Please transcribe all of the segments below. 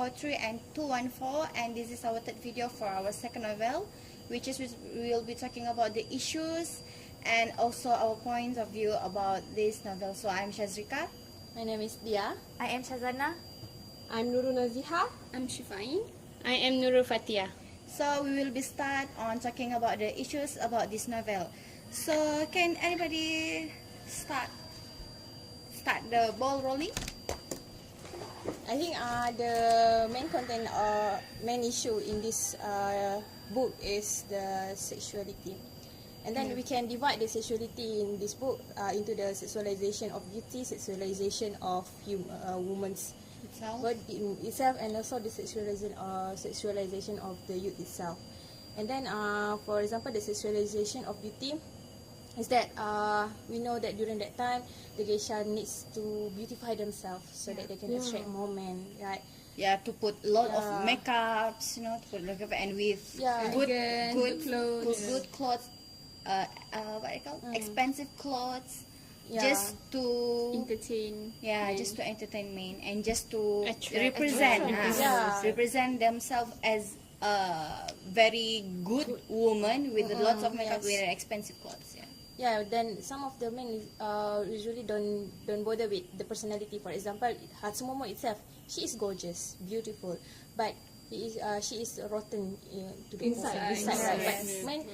43 and 214, and this is our third video for our second novel, which is we will be talking about the issues and also our points of view about this novel. So I'm Shazrika. My name is Dia. I am Shazana. I'm Nurul Naziha. I'm Shifain. I am Nurul Fatia. So we will be start on talking about the issues about this novel. So can anybody start the ball rolling? I think the main content or main issue in this book is the sexuality. And then we can divide the sexuality in this book into the sexualization of beauty, sexualization of woman's body itself, and also the sexualization of the youth itself. And then, for example, the sexualization of beauty is that we know that during that time, the geisha needs to beautify themselves so that they can attract more men, right? Yeah, to put a lot of makeups, to put makeup and with good clothes, what I call expensive clothes, just to entertain. Just to entertain men and just to Attract. represent themselves as a very good woman with lots of makeup, with expensive clothes. Yeah, then some of the men usually don't bother with the personality. For example, Hatsumomo itself, she is gorgeous, beautiful, but she is rotten to the inside, right? But men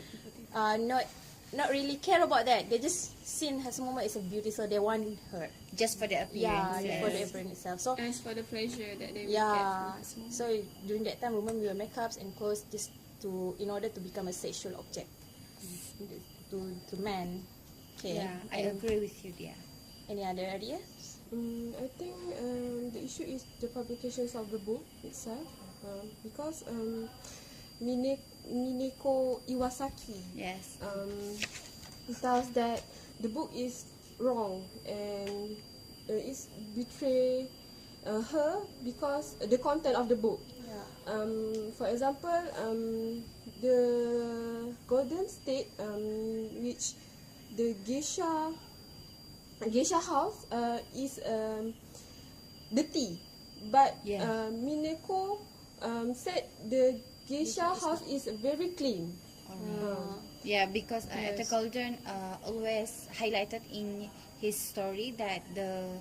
not really care about that. They just seen Hatsumomo as a beauty, so they want her Just for the appearance. for the appearance itself. So As for the pleasure that they will get from so during that time, women wear makeups and clothes just in order to become a sexual object to men. Okay. Yeah, I agree with you, dear. Any other ideas? I think the issue is the publications of the book itself, because Mineko Iwasaki Yes. tells that the book is wrong and it's betray her because the content of the book. For example, the Golden State, which the geisha house is dirty, but Mineko said the geisha house is very clean. Yeah, because at the Golden always highlighted in his story that the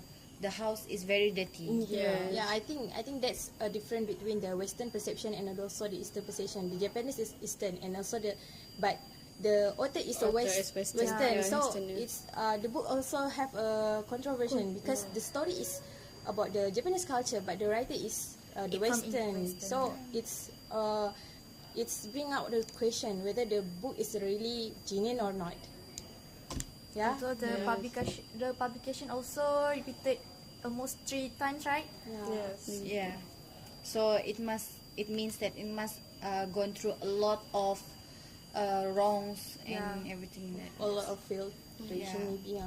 house is very dirty. Yeah, I think that's a difference between the Western perception and also the Eastern perception. The Japanese is Eastern, and also but the author is a Western. So it's the book also have a controversy because the story is about the Japanese culture, but the writer is the Western. So it's bring out the question whether the book is really genuine or not. Yeah. So the publication also repeated almost 3 times, right? Yeah. So it means that it must gone through a lot of wrongs and everything that A lot of filtration, maybe.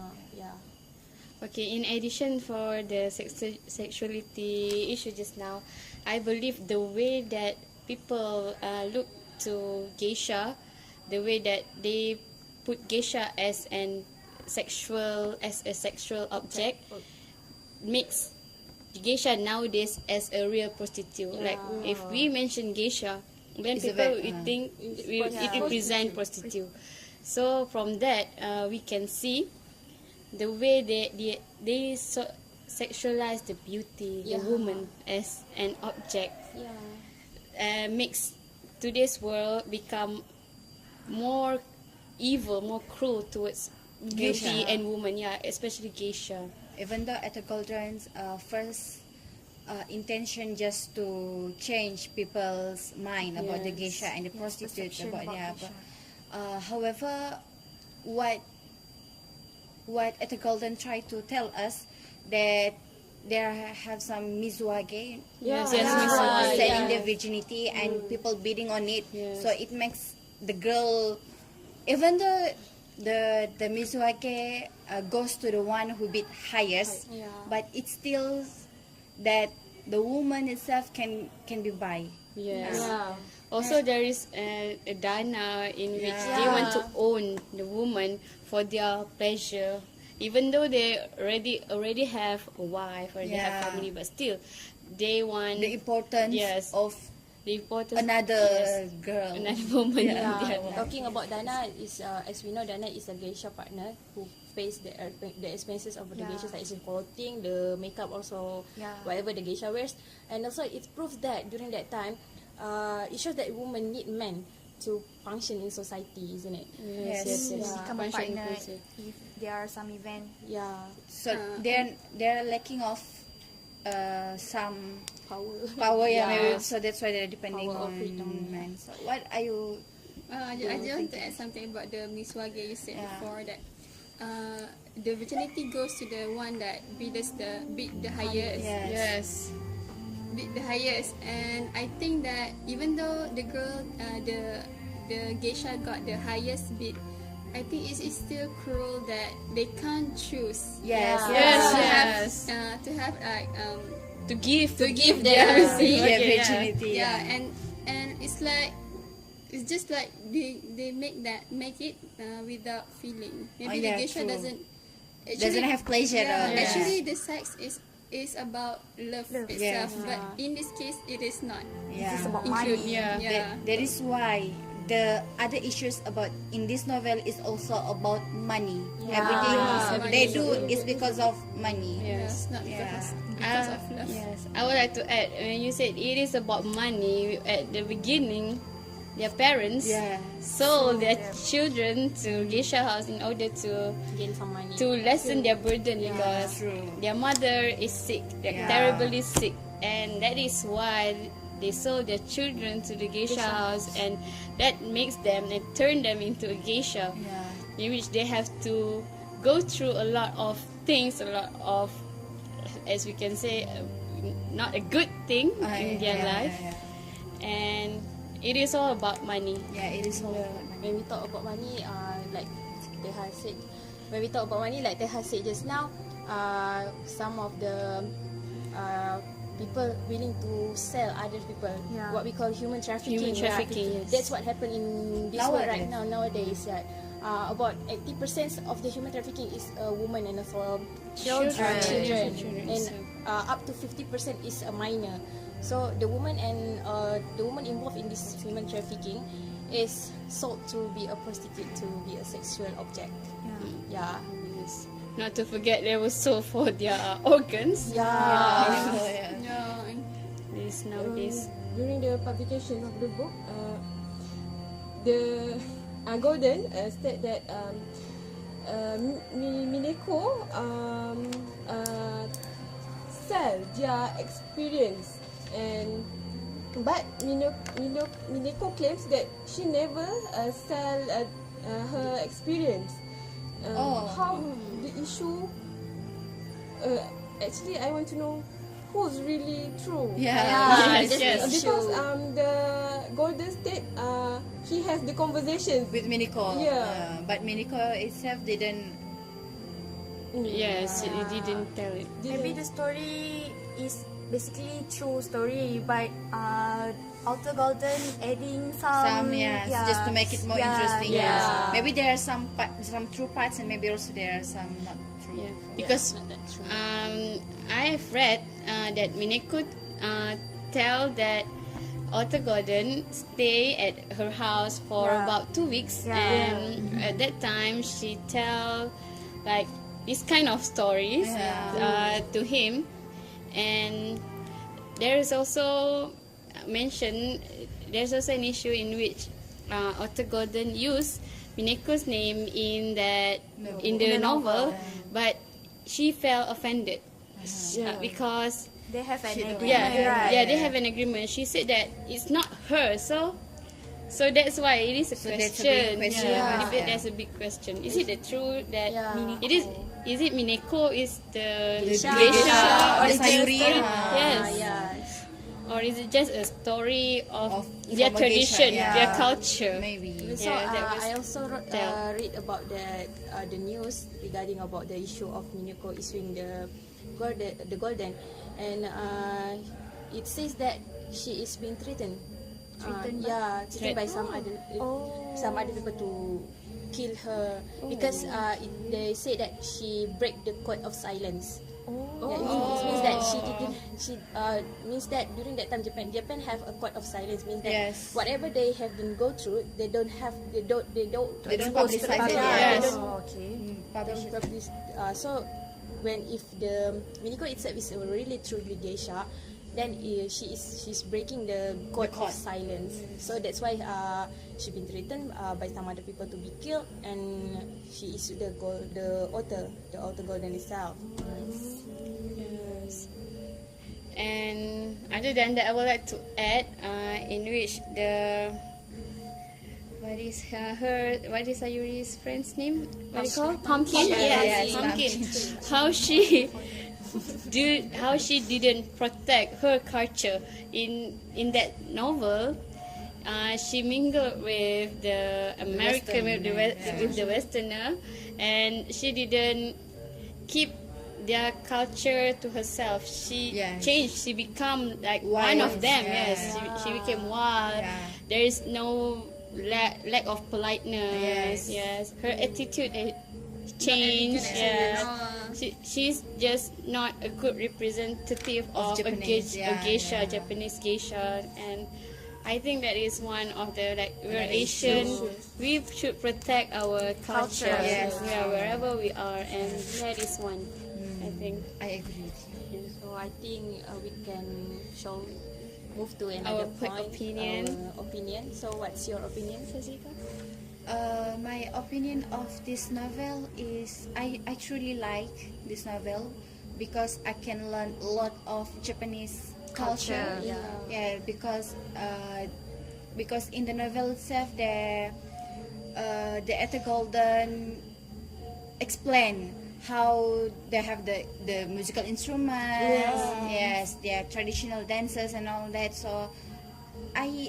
Okay, in addition for the sexuality issue just now, I believe the way that people look to geisha, the way that they put geisha as a sexual object, makes geisha nowadays as a real prostitute. Like if we mention geisha, then people would think it represents prostitute. So from that, we can see the way they sexualize the beauty, the woman as an object. Makes today's world become more evil, more cruel towards beauty and woman. Especially geisha. even though at the Golden's first intention just to change people's mind about the geisha and the prostitutes however what at the Golden tried to tell us that there have some mizuage selling their virginity and people bidding on it, so it makes the girl, even though the mizuage goes to the one who bid highest, but it's still that the woman itself can be buy. Also, there is a dana in which they want to own the woman for their pleasure, even though they already have a wife or they have family, but still they want The importance Yes. of the importance another yes, girl. another woman in Yeah, their life. talking about Dana is as we know, Dana is a geisha partner who pays the expenses of the Yeah. geishas, like the clothing, the makeup, also Yeah. whatever the geisha wears, and also it proves that during that time, it shows that women need men to function in society, isn't it? Yes. Become a Function partner inclusive. if there are some event. Yeah, So they're lacking of some power. power, yeah, Yeah. maybe. So that's why they're depending Power of on freedom, yeah. men. So what are you? I just want to add something about the miswage you said Yeah. before, that the virginity goes to the one that bid the highest. Yes. Yes. Bid the highest, and I think that even though the girl, the geisha got the highest bid, I think it is still cruel that they can't choose. Yes. Yes, to yes. to have like To give their everything. Yeah, Okay, virginity. yeah, and it's like it's just like they make it without feeling. Maybe yeah, the geisha true. doesn't have pleasure. Yeah, Yeah. actually the sex is about love itself, Yeah. but in this case it is not. Yeah. It's about Include, money. Yeah. That is why the other issues about in this novel is also about money. Everything Yeah. they do is because of money. Yes, not because of love. Yes, I would like to add, when you said it is about money, at the beginning, their parents Yeah. sold their children to geisha house in order to Gain some money. lessen their burden because True. their mother is sick, they're terribly sick, and that is why they sold their children to the geisha house, and that makes them and turn them into a geisha, in which they have to go through a lot of things, a lot of, as we can say, not a good thing in their life, and it is all about money. Yeah, it is all about money. When we talk about money, like Teha said, when we talk about money, like Teha said just now, some of the people willing to sell other people, Yeah. what we call human trafficking. Human trafficking, yes. That's what happened in this world right Nowadays. now. Nowadays, about 80% of the human trafficking is a woman and also Children. and up to 50% is a minor. So the woman and the woman involved in this human trafficking is sold to be a prostitute, to be a sexual object. Yeah. Yes. Not to forget, they were sold for their organs. Yeah. This nowadays. During the publication of the book, the Golden said that Mineko sell their experience, but Mineko claims that she never sell her experience. How the issue? Actually, I want to know who's really true. Yes, that's yes. the issue. Because the Golden State, he has the conversations. With Miniko. Yeah. But Miniko itself didn't. Yes, it didn't tell it. Maybe the story is basically true story, but Alter Golden adding some Just to make it more interesting. Yeah. Maybe there are some true parts, and maybe also there are some not true. Yeah, because I have read that Mineko tell that Alter Golden stay at her house for about 2 weeks, and at that time she tell like this kind of stories to him, and there is also mentioned there's also an issue in which Alter Golden used Mineko's name in the novel, but she felt offended because They have an agreement, yeah, right? they have an agreement. She said that it's not her, so that's why it is a So that's a question. big question. That's a big question. Is it the true that Yeah. it is? Is it Mineko is the Geisha. geisha Or origin Sayuri. story? Ah, Yes. Yes. Or is it just a story of their from a geisha, tradition, their culture? Maybe. So Yeah, that was I also tell. read about the news regarding about the issue of Mineko issuing the golden, and it says that she is being threatened. Threatened by some other people to kill her because they say that she break the code of silence. Yeah, it means that she didn't. She means that during that time Japan have a court of silence. Means that Yes. whatever they have been go through, they don't publicize it, Yeah, yes. they don't Publish it. publish. So if the Miniko itself is really truly geisha, then she's breaking the code of silence. So that's why she's been threatened by some other people to be killed, and she is the author Golden itself. Yes. And other than that, I would like to add in which what is Sayuri's friend's name? What do you call? Pumpkin. Yes, Pumpkin. How she didn't protect her culture in that novel. She mingled with the American, with the Westerner, and she didn't keep their culture to herself. She changed. She become like one of them. Yes, she became wild. There is no lack of politeness. Yes, her attitude changed. Yeah, she's just not a good representative of a geisha, Japanese geisha, and I think that is one of the we're Asian. We should protect our culture. Yes. Yeah, wherever we are, and that is one. I think. I agree with you. So I think we can move to another Our opinion. Our opinion. So what's your opinion, Sazika? My opinion of this novel is I truly like this novel because I can learn a lot of Japanese culture. Yeah, because in the novel itself, the Etta Golden explain how they have the musical instruments, yes, their traditional dances and all that. So I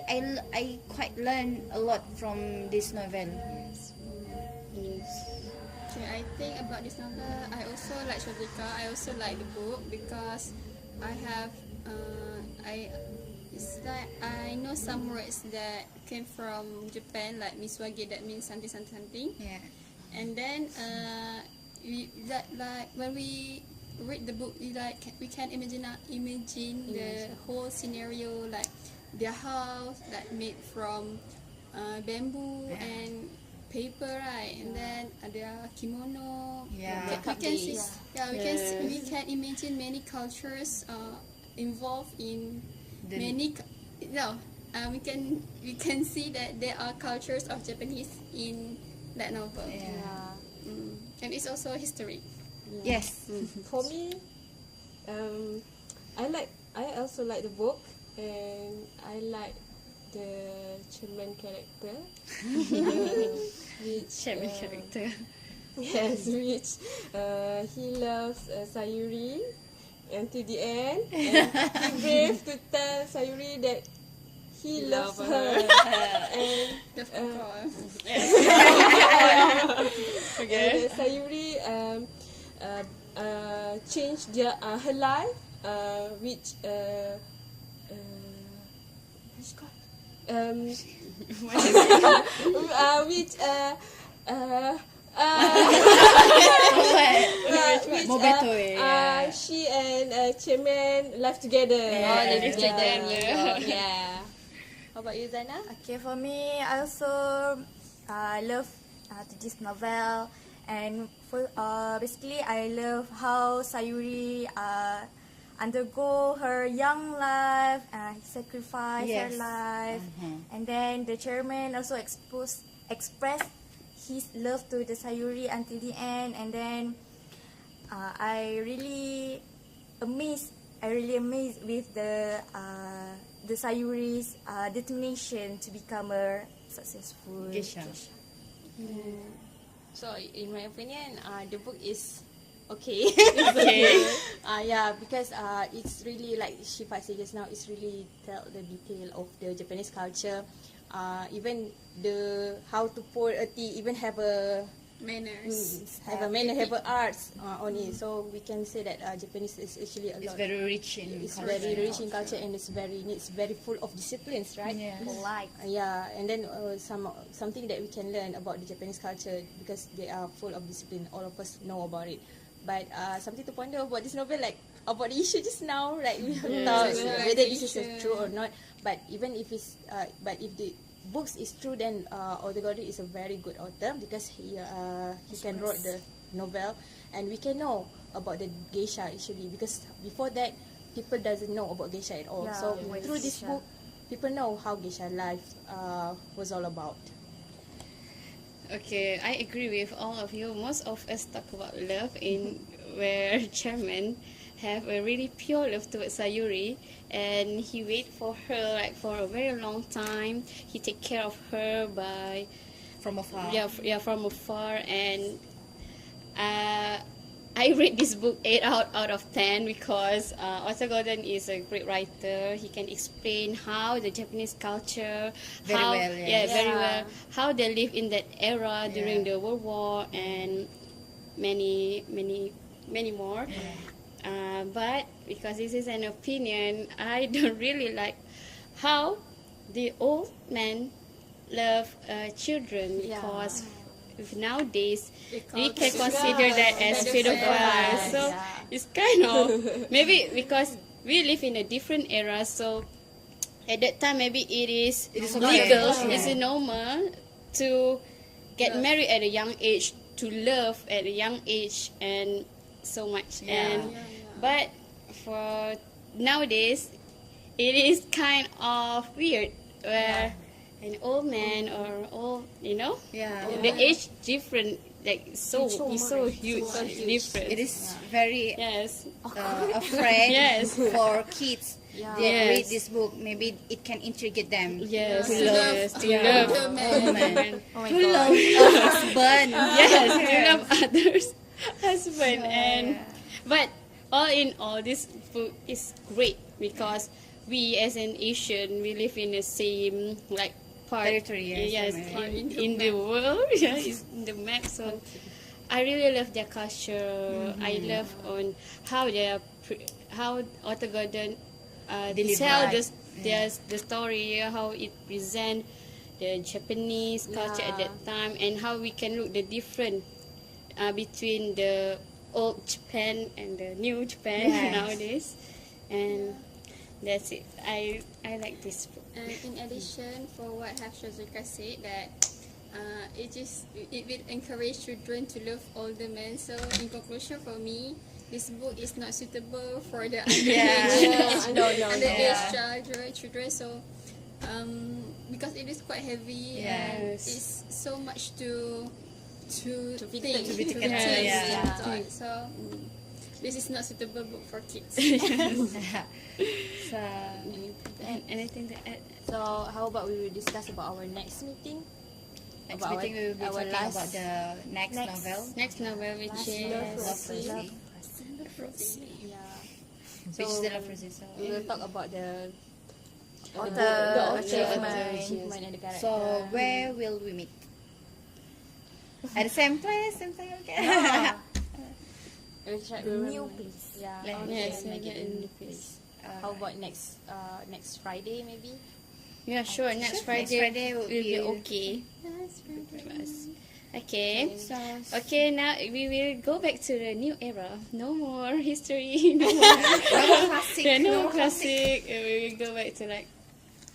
quite learn a lot from this novel. Okay, I think about this novel, I also like Shadika. I also like the book because I have it's like I know some words that came from Japan, like miswage, that means something. Yeah. And then when we read the book, we can imagine the whole scenario, like their house that made from bamboo and paper, right? And then their kimono. Yeah. We can imagine many cultures involved in we can see that there are cultures of Japanese in that novel. And it's also history. Yes. For me, I also like the book, and I like the chairman character. Which character. Yes, which he loves Sayuri until the end, and he brave to tell Sayuri that he loves her. And and Sayuri changed her life, which she and Chairman live together. Live together. Yeah. How about you, Zaina? Okay, for me, I also love this novel, and basically I love how Sayuri undergo her young life, sacrifice her life, and then the chairman also express his love to the Sayuri until the end, and then I really amazed with the Sayuri's determination to become a successful Geisha. So, in my opinion, the book is okay. Yeah, because it's really, like Shifa said just now, it's really tell the detail of the Japanese culture. Even how to pour a tea, even have a Manners. have a arts on it. So we can say that Japanese is actually a It's lot. very rich in It's culture. very rich in culture, and it's very full of disciplines, right? Yeah. polite. Yeah, and then something that we can learn about the Japanese culture, because they are full of discipline. All of us know about it. But something to ponder about this novel, like about the issue just now, like we have thought whether this is true or not. But even if but if the books is true, then Arthur Gordon is a very good author because he can write the novel, and we can know about the geisha actually, because before that people doesn't know about geisha at all. So through this book, people know how geisha life was all about. Okay, I agree with all of you. Most of us talk about love in where Chairman have a really pure love towards Sayuri, and he wait for her like for a very long time. He take care of her by From afar. from afar. And I read this book 8 out of 10 because Arthur Gordon is a great writer. He can explain how the Japanese culture, Very how, well, yes. very well, how they live in that era during the World War and many more. But because this is an opinion, I don't really like how the old men love children, because nowadays we can consider that as pedophile. So it's kind of maybe because we live in a different era. So at that time, maybe it is legal, it's normal to get married at a young age, to love at a young age, and so much. But for nowadays, it is kind of weird where an old man or old, the age different, like so huge, different. It is very Yes. afraid Yes. for kids. They Yes. read this book, maybe it can intrigate them Yes. to love. Yes. To love. The man. To love a husband. Yes. To love others' husband. And but all in all, this book is great because we as an Asian, we live in the same like part, Territory, yes, in the world, it's in the map. So I really love their culture. I love on how they are how Arthur Gordon tell the story, how it present the Japanese culture at that time, and how we can look the different between the old Japan and the new Japan nowadays. And that's it. I like this book. And in addition, for what Hafshazika said, that it will encourage children to love older men. So in conclusion, for me, this book is not suitable for the underage children. So because it is quite heavy and it's so much to think, to think. So this is not suitable book for kids. So, Anything to add? So how about we will discuss about our next meeting? next About meeting we will be our talking last- about the next novel. Next novel, which is Love Rosie. Which is the Love Rosie. So, We will talk about the Author achievement and the character. so where will we meet? At the same place? Same time? Okay. We'll try- new place. Yeah. yes, Make it in in the place. How about next Friday maybe? Yeah, sure. Next Friday, Friday will will be be- okay. For us. Okay. So, Okay, now we will go back to the new era. No more history. No more classic. yeah, no more classic. We will go back to like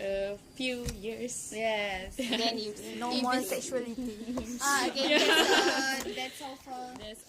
a few years. Yes. Then if No more sexuality. Okay, that's all for That's